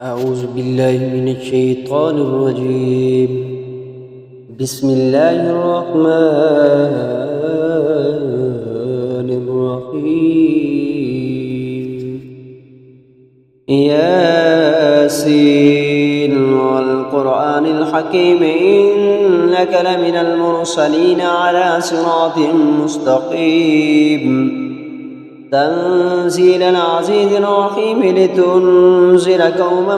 أعوذ بالله من الشيطان الرجيم. بسم الله الرحمن الرحيم. ياسين والقرآن الحكيم إنك لمن المرسلين على صراط مستقيم. تنزيل العزيز الرحيم لتنذر قوما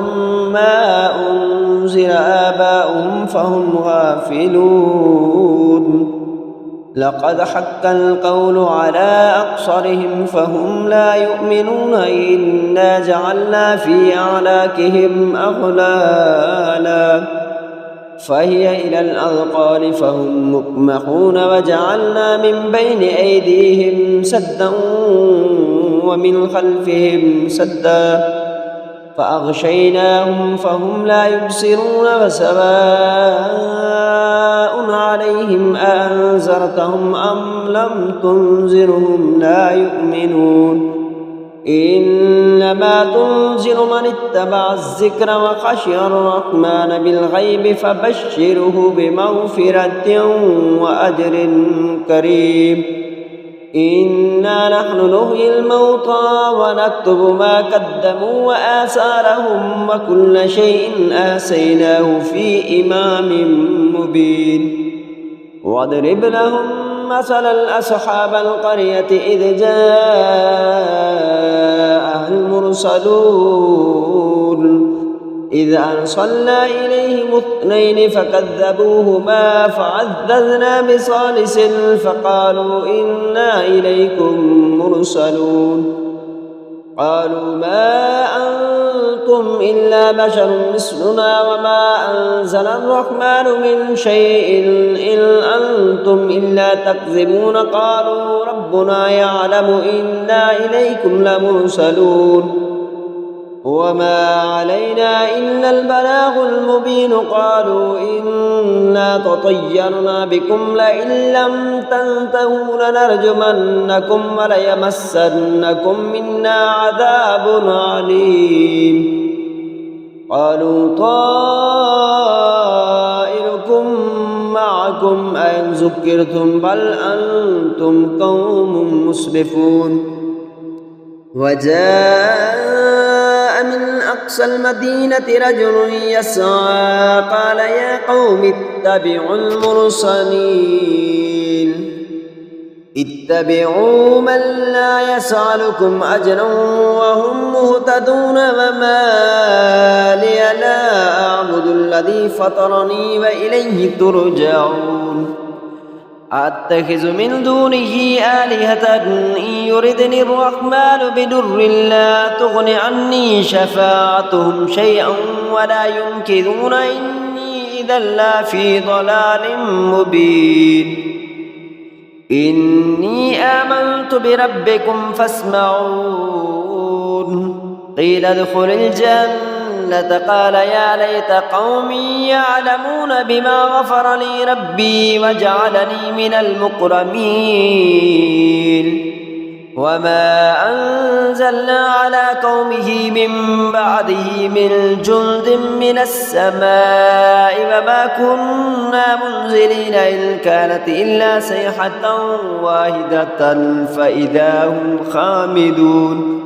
ما أنذر آباؤهم فهم غافلون. لقد حق القول على أكثرهم فهم لا يؤمنون. إنا جعلنا في أعناقهم أغلالا فهي إلى الأذقان فهم مقمحون. وجعلنا من بين أيديهم سدا ومن خلفهم سدا فأغشيناهم فهم لا يبصرون. وسواء عليهم أأنذرتهم أم لم تنذرهم لا يؤمنون. إنما تنذر من اتبع الذكر وخشي الرحمن بالغيب فبشره بمغفرة وأجر كريم. إنا نحن نحيي الموتى ونكتب ما قدموا وآثارهم وكل شيء آتيناه في إمام مبين. واضرب لهم مثلا أصحاب القرية إذ جاءها المرسلون إذ أرسلنا إليهم اثنين فكذبوهما فعززنا بثالث فقالوا إنا إليكم مرسلون. قالوا ما أنتم إلا بشر مثلنا وما أنزل الرحمن من شيء إن أنتم إلا تكذبون. قالوا ربنا يعلم إنا إليكم لمرسلون وما علينا إلا البلاغ المبين. قالوا إنا تطيرنا بكم لئن لم تنتهوا لنرجمنكم وليمسنكم منا عذاب عليم. قالوا طائركم معكم أئن ذكرتم بل أنتم قوم مسرفون. وجاء من أقصى المدينة رجل يسعى قال يا قوم اتبعوا المرسلين اتبعوا من لا يسألكم أجرا وهم مهتدون. وما لي لا أعبد الذي فطرني وإليه ترجعون. أتخذ من دونه آلهة إن يردني الرحمن بدر لا تغن عني شفاعتهم شيئا ولا ينقذون. إني إذا لفي ضلال مبين. إني آمنت بربكم فاسمعون. قيل ادخل الجنة قال يا ليت قومي يعلمون بما غفر لي ربي وجعلني من المكرمين. وما أنزلنا على قومه من بعده من جند من السماء وما كنا منزلين إن كانت إلا صيحة واحدة فإذا هم خامدون.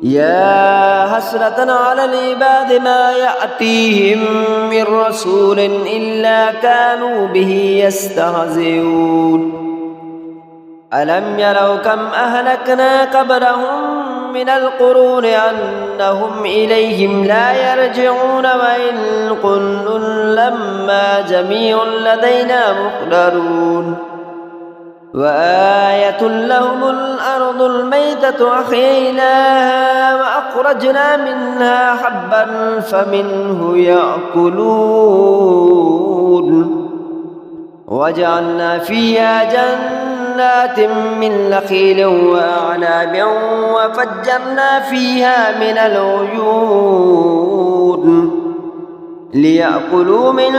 يا حسرة على العباد ما يأتيهم من رسول إلا كانوا به يستهزئون. ألم يروا كم أهلكنا قبلهم من القرون أنهم إليهم لا يرجعون. وإن كل لما جميع لدينا محضرون. وآية لهم الأرض الميتة أحييناها وأخرجنا منها حبا فمنه يأكلون. وجعلنا فيها جنات من نخيل وأعناب وفجرنا فيها من العيون ليأكلوا من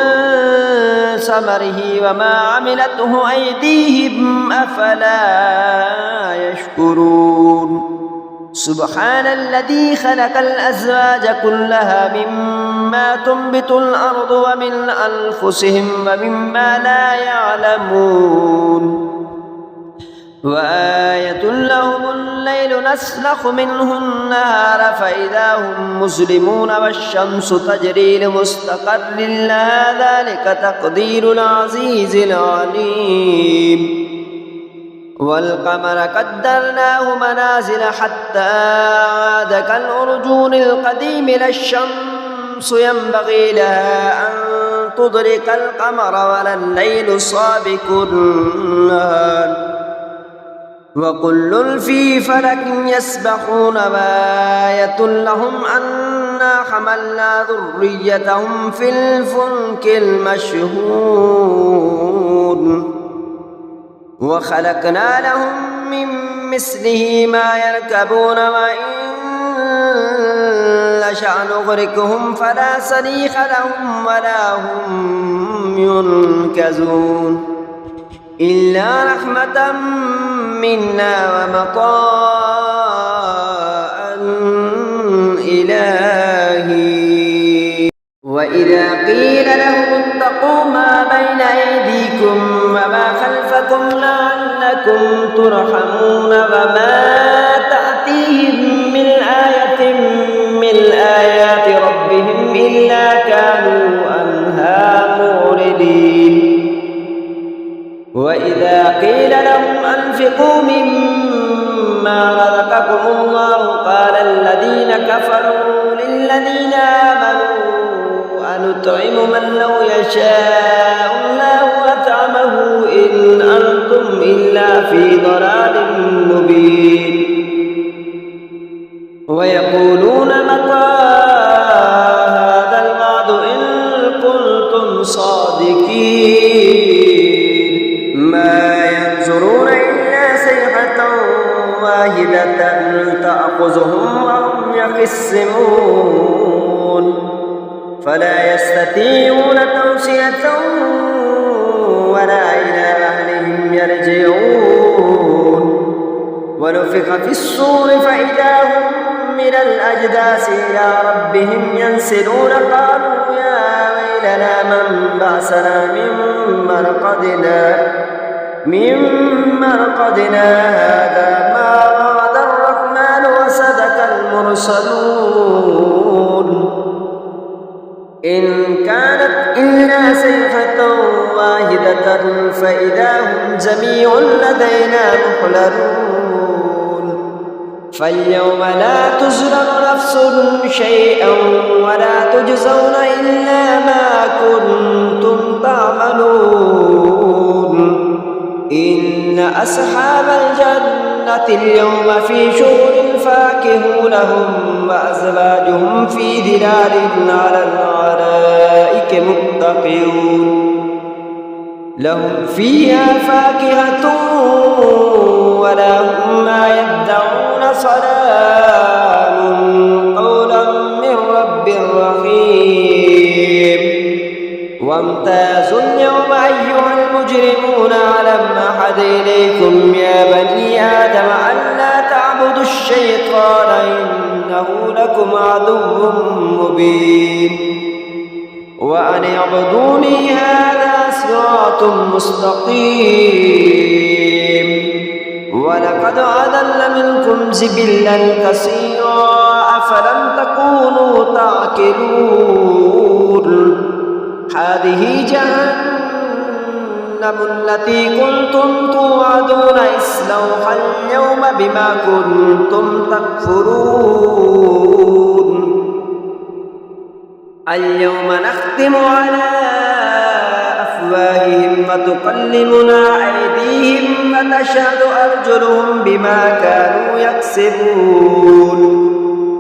ثمره وما عملته أيديهم أفلا يشكرون. سبحان الذي خلق الأزواج كلها مما تنبت الأرض ومن أنفسهم ومما لا يعلمون وآية لهم الليل نسلخ منه النهار فإذا هم مسلمون والشمس تجري لمستقر لها ذلك تقدير العزيز العليم والقمر قدرناه منازل حتى عاد كالعرجون القديم لا الشمس ينبغي لها أن تدرك القمر ولا الليل سابق النهار وكل في فلك يسبحون وآية لهم أنا حملنا ذريتهم في الفلك المشحون وخلقنا لهم من مثله ما يركبون وإن نشأ نغرقهم فلا صريخ لهم ولا هم ينقذون إلا رحمة منا ومطاعا إلهي وإذا قيل لهم اتقوا ما بين أيديكم وما خلفكم لعلكم ترحمون وما تأتيهم من آية من آيات ربهم إلا كانوا عنها معرضين وإذا قيل لهم أنفقوا مما رزقكم الله قال الذين كفروا للذين آمنوا أنطعم من لو يشاء الله أطعمه إن أنتم إلا في ضلال مبين ويقولون متى هذا الوعد إن كنتم صادقين ما ينظرون إلا صيحة واحدة تأخذهم وهم يخصمون فلا يستطيعون توصية ولا إلى أهلهم يرجعون ونفخ في الصور فإذا هم من الأجداث إلى ربهم ينسلون قالوا يا ويلنا من بعثنا من مرقدنا هذا ما وعد الرحمن وصدق المرسلون إن كانت إلا صيحة واحدة فإذا هم جميع لدينا محضرون فاليوم لا تظلم نفس شيئا ولا تجزون إلا ما كنتم تعملون إن أصحاب الجنة اليوم في شغل فاكهون هم وأزواجهم في ظلال على الأرائك متكئون لهم فيها فاكهة ولهم ما يدعون سلام قولا من رب رحيم وامتازوا اليوم أيها المجرمون ألم أعهد إليكم يا بني آدم ألا تعبدوا الشيطان إنه لكم عدو مبين وأن اعبدوني هذا صراط مستقيم ولقد أضل منكم جبلا كثيرا أفلم تكونوا تعقلون هذه جهنم التي كنتم توعدون اصلوها اليوم بما كنتم تكفرون اليوم نختم على أفواههم وتكلمنا أيديهم وتشهد أرجلهم بما كانوا يكسبون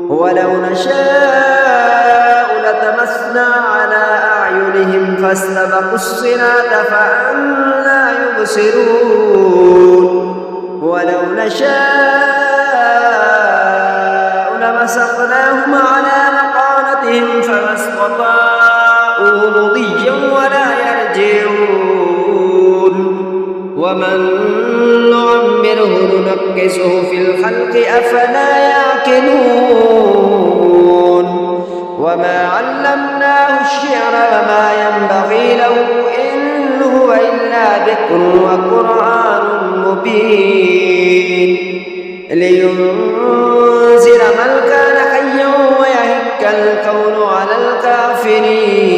ولو نشاء لتمسنا على أعينهم فاستبقوا الصراط فأنى يبصرون ولو نشاء لمسخناهم على مكانتهم فما استطاعوا مضيا ولا يرجعون ومن نعمره ننكسه في الخلق أفلا يعقلون وما علمناه الشعر وما ينبغي له إن هو إلا ذكر وقرآن مبين لينذر من كان حيا ويهك الكون على الكافرين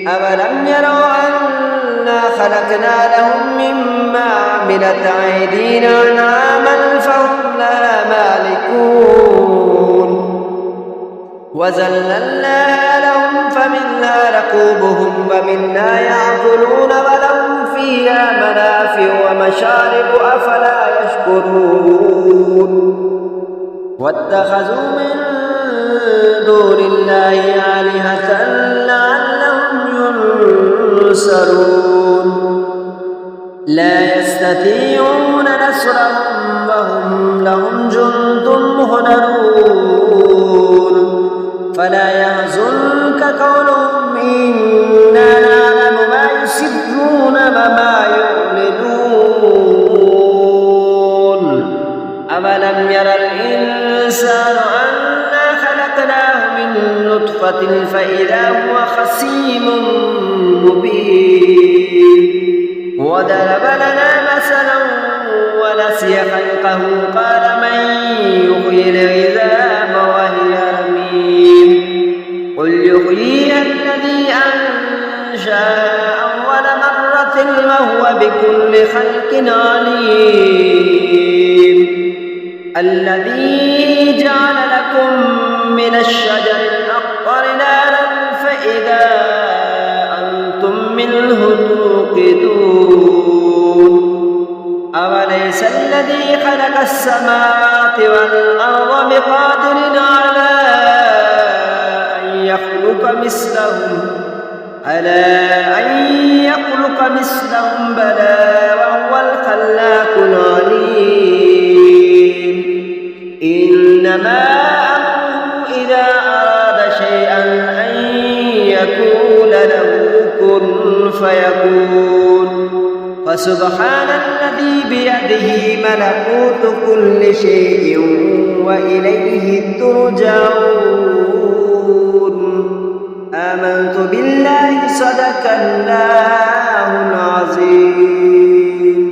أولم يروا أنا خلقنا لهم مما عملت أيدينا أنعاما فهم لها مالكون وذللناها لهم فمنها ركوبهم ومنا يأكلون ولهم فيها منافع ومشارب أفلا يشكرون واتخذوا من دون الله آلهة لعلهم ينصرون لا يستطيعون نصرهم وهم لهم جند مهدرون فلا يحزنك قولهم إنا نعلم ما يسرون وما يعلنون أولم ير الإنسان أنا خلقناه من نطفة فإذا هو خصيم مبين وضرب لنا مثلا ونسي خلقه قال من يحيي العظام وهي رميم قل يحييها الذي أنشأها أول مرة وهو بكل خلق عليم الذي جعل لكم من الشجر الأخضر نارا فإذا أنتم منه توقدون أوليس الذي خلق السماوات والأرض بقادر على أن يخلق مثلهم بلى وهو الخلاق العليم إنما أمره إذا أراد شيئا أن يقول له كن فيكون فسبحان الذي بيده ملكوت كل شيء وإليه ترجعون آمنت بالله صدق الله